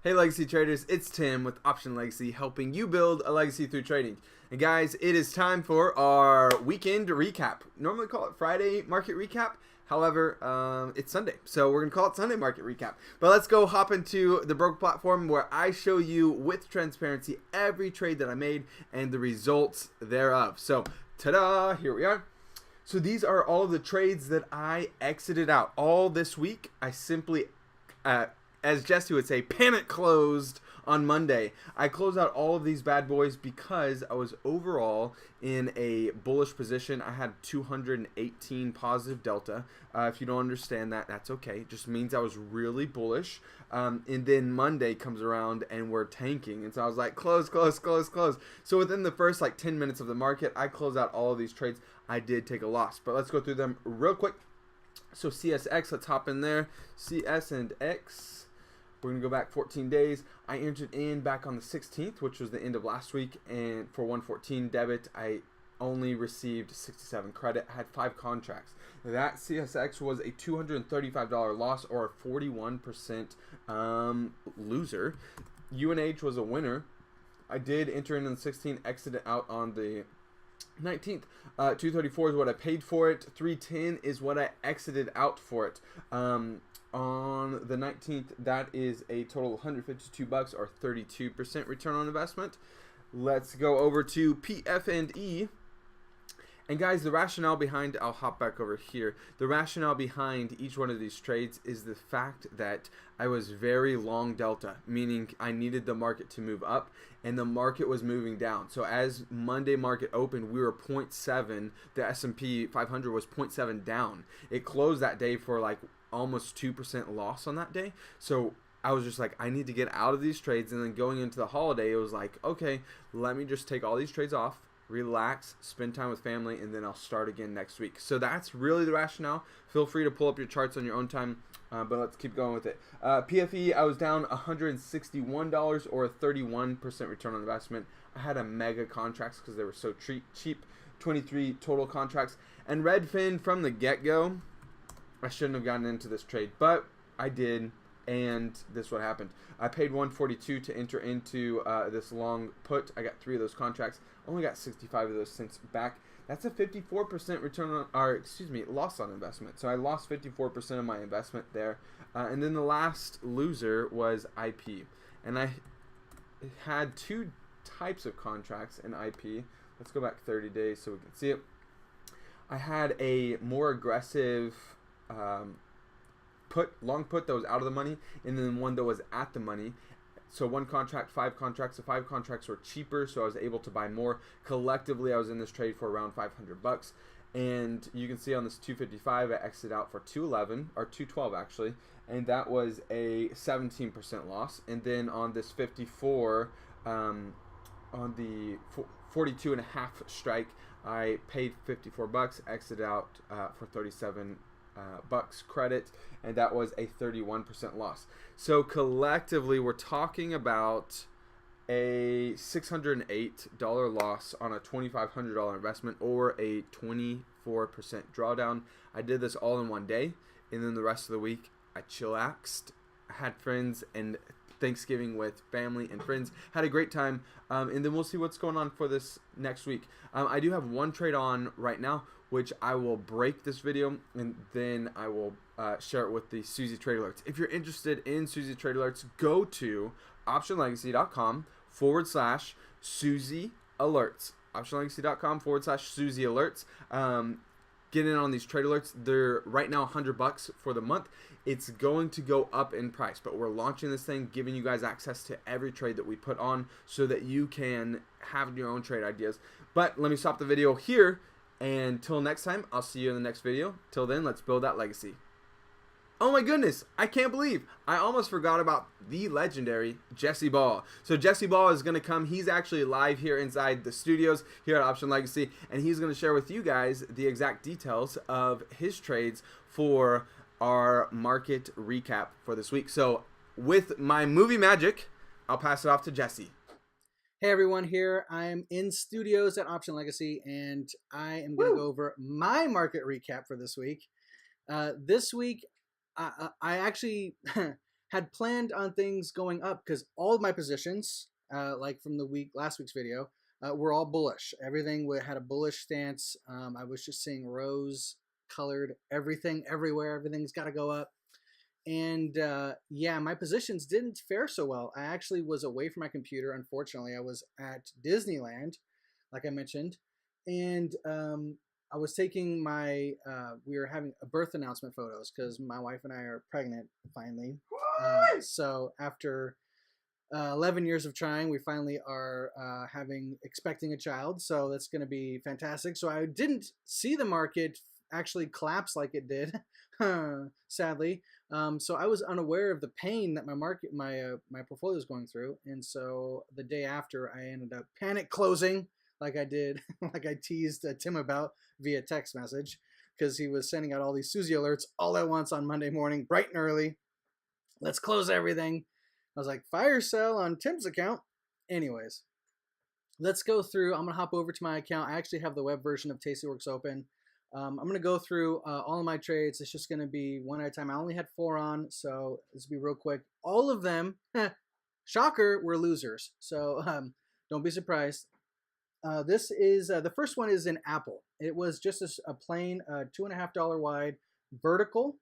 Hey Legacy Traders, it's Tim with Option Legacy, helping you build a legacy through trading. And guys, it is time for our weekend recap. Normally call it Friday market recap. However, it's Sunday, so we're going to call it Sunday market recap. But let's go hop into the broker platform where I show you with transparency every trade that I made and the results thereof. So, ta-da, here we are. So these are all of the trades that I exited out all this week. I simply, as Jesse would say, panic closed on Monday. I closed out all of these bad boys because I was overall in a bullish position. I had 218 positive delta. If you don't understand that, that's okay. It just means I was really bullish. And then Monday comes around and we're tanking. And so I was like, close, close, close, close. So within the first like 10 minutes of the market, I closed out all of these trades. I did take a loss, but let's go through them real quick. So CSX, let's hop in there. CS and X. We're going to go back 14 days. I entered in back on the 16th, which was the end of last week. And for 114 debit, I only received 67 credit. I had 5 contracts. That CSX was a $235 loss, or a 41% loser. UNH was a winner. I did enter in on the 16th, exited out on the 19th. 234 is what I paid for it. 310 is what I exited out for it. On the 19th, that is a total of $152 or 32% return on investment. Let's go over to PF&E. And guys, the rationale behind, I'll hop back over here. The rationale behind each one of these trades is the fact that I was very long delta, meaning I needed the market to move up and the market was moving down. So as Monday market opened, we were 0.7. The S&P 500 was 0.7 down. It closed that day for like almost 2% loss on that day. So I was just like, I need to get out of these trades. And then going into the holiday, it was like, okay, let me just take all these trades off, relax, spend time with family, and then I'll start again next week. So that's really the rationale. Feel free to pull up your charts on your own time, but let's keep going with it. PFE, I was down $161 or a 31% return on investment. I had a mega contracts because they were so cheap, 23 total contracts. And Redfin, from the get-go, I shouldn't have gotten into this trade, but I did. And this is what happened. I paid $142 to enter into this long put. I got 3 of those contracts. Only got 65 of those cents back. That's a 54% return on, or excuse me, loss on investment. So I lost 54% of my investment there. And then the last loser was IP. And I had 2 types of contracts in IP. Let's go back 30 days so we can see it. I had a more aggressive long put that was out of the money, and then one that was at the money. So one contract, 5 contracts. The 5 contracts were cheaper, so I was able to buy more. Collectively, I was in this trade for around $500. And you can see on this 255, I exited out for 211 or 212 actually, and that was a 17% loss. And then on this 54, on the 42 and a half strike, I paid $54, exited out for 37 bucks credit, and that was a 31% loss. So collectively, we're talking about a $608 loss on a $2,500 investment, or a 24% drawdown. I did this all in one day, and then the rest of the week I chillaxed. I had friends and Thanksgiving with family and friends, had a great time, and then we'll see what's going on for this next week. I do have one trade on right now, which I will break this video, and then I will share it with the Suzy Trade Alerts. If you're interested in Suzy Trade Alerts, go to optionlegacy.com/Suzy Alerts. optionlegacy.com/Suzy Alerts. Get in on these trade alerts. They're right now $100 for the month. It's going to go up in price, but we're launching this thing, giving you guys access to every trade that we put on so that you can have your own trade ideas. But let me stop the video here. And till next time, I'll see you in the next video. Till then, let's build that legacy. Oh my goodness, I can't believe I almost forgot about the legendary Jesse Ball. So Jesse Ball is going to come. He's actually live here inside the studios here at Option Legacy, and he's going to share with you guys the exact details of his trades for our market recap for this week. So with my movie magic, I'll pass it off to Jesse. Hey everyone, here I am in studios at Option Legacy, and I am going to go over my market recap for this week. This week, I actually had planned on things going up because all of my positions, like from the last week's video, were all bullish. Everything had a bullish stance. I was just seeing rose colored everything everywhere. Everything's got to go up. And yeah, my positions didn't fare so well. I actually was away from my computer. Unfortunately, I was at Disneyland, like I mentioned, and I was taking my. We were having a birth announcement photos because my wife and I are pregnant finally. So after 11 years of trying, we finally are expecting a child. So that's going to be fantastic. So I didn't see the market actually collapse like it did, sadly. So I was unaware of the pain that my portfolio is going through. And so the day after, I ended up panic closing like I did, like I teased Tim about via text message, because he was sending out all these Suzy alerts all at once on Monday morning, bright and early. Let's close everything. I was like, fire sale on Tim's account. Anyways, let's go through. I'm going to hop over to my account. I actually have the web version of Tastyworks open. I'm going to go through all of my trades. It's just going to be one at a time. I only had 4 on, so this will be real quick. All of them, shocker, were losers. So don't be surprised. This is the first one is in Apple. It was just a plain $2.50 wide vertical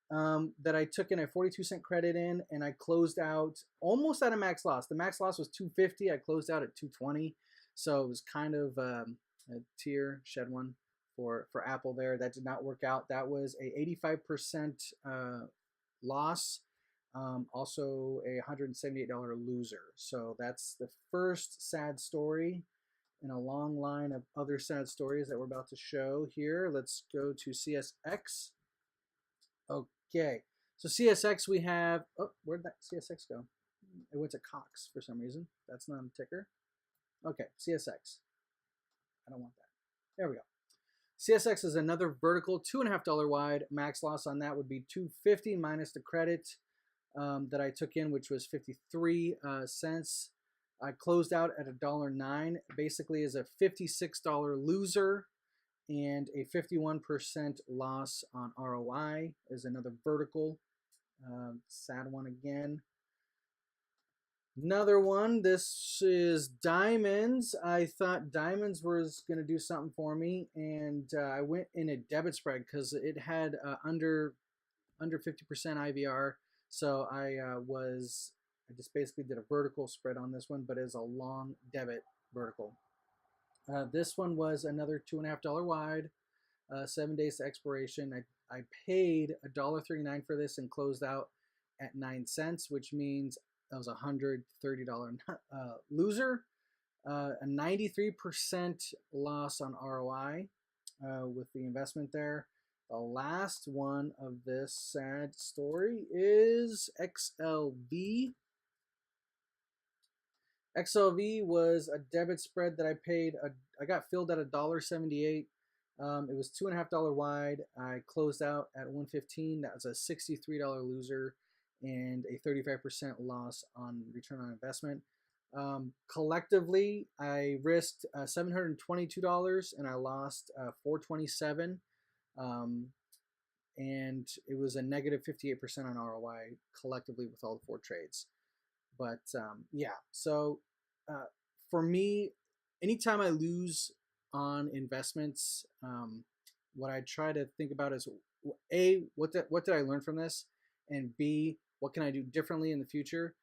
that I took in a 42-cent credit in, and I closed out almost at a max loss. The max loss was 250. I closed out at 220, so it was kind of a tier shed one for Apple there. That did not work out. That was a 85% loss. Also a $178 loser. So that's the first sad story in a long line of other sad stories that we're about to show here. Let's go to CSX. Okay, so CSX we have, oh, where'd that CSX go? It went to Cox for some reason. That's not a ticker. Okay, CSX. I don't want that. There we go. CSX is another vertical, $2.50 wide. Max loss on that would be 250 minus the credit that I took in, which was 53 cents. I closed out at $1.09. Basically, is a $56 loser, and a 51% loss on ROI is another vertical. Sad one again. Another one, this is diamonds. I thought diamonds was going to do something for me, and I went in a debit spread because it had under 50% IVR. So I just basically did a vertical spread on this one, but it's a long debit vertical. This one was another $2.50 wide, 7 days to expiration. I paid $1.39 for this and closed out at 9 cents, which means that was a $130 loser, a 93% loss on ROI with the investment there. The last one of this sad story is XLV. XLV was a debit spread that I paid. I got filled at $1.78. It was $2.50 wide. I closed out at 115. That was a $63 loser and a 35% loss on return on investment. Collectively, I risked $722 and I lost $427. And it was a negative 58% on ROI collectively with all the 4 trades. But yeah, so for me, anytime I lose on investments, what I try to think about is A, what did I learn from this? And B, what can I do differently in the future?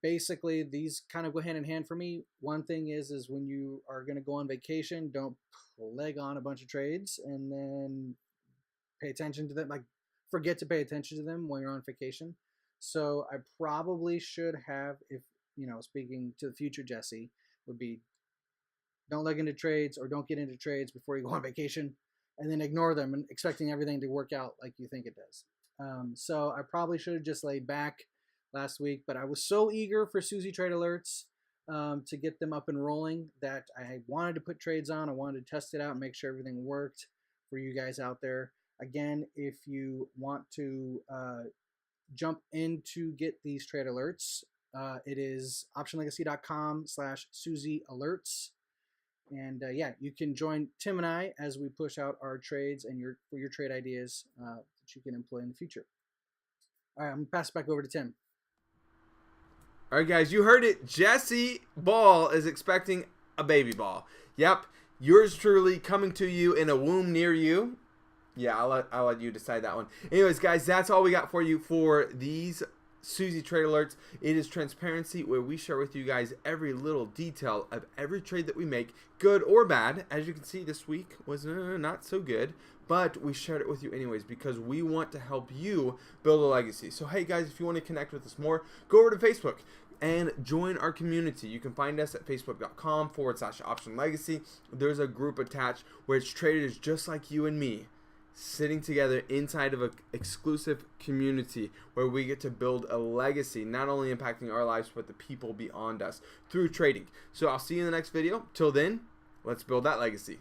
Basically, these kind of go hand in hand for me. One thing is when you are going to go on vacation, don't leg on a bunch of trades and then pay attention to them. Like, forget to pay attention to them when you're on vacation. So I probably should have, if speaking to the future Jesse, would be don't leg into trades or don't get into trades before you go on vacation, and then ignore them and expecting everything to work out like you think it does. So I probably should have just laid back last week, but I was so eager for Suzy Trade Alerts to get them up and rolling that I wanted to put trades on. I wanted to test it out and make sure everything worked for you guys out there. Again, if you want to jump in to get these trade alerts, it is optionlegacy.com/Suzy Alerts. And yeah, you can join Tim and I as we push out our trades and your trade ideas that you can employ in the future. All right, I'm gonna pass it back over to Tim. All right, guys, you heard it. Jesse Ball is expecting a baby ball. Yep, yours truly coming to you in a womb near you. Yeah, I'll let you decide that one. Anyways, guys, that's all we got for you for these Suzy Trade Alerts. It is transparency where we share with you guys every little detail of every trade that we make, good or bad. As you can see, this week was not so good, but we shared it with you anyways because we want to help you build a legacy. So, hey, guys, if you want to connect with us more, go over to Facebook and join our community. You can find us at facebook.com/Option Legacy. There's a group attached where it's traders just like you and me sitting together inside of an exclusive community where we get to build a legacy, not only impacting our lives, but the people beyond us through trading. So I'll see you in the next video. Till then, let's build that legacy.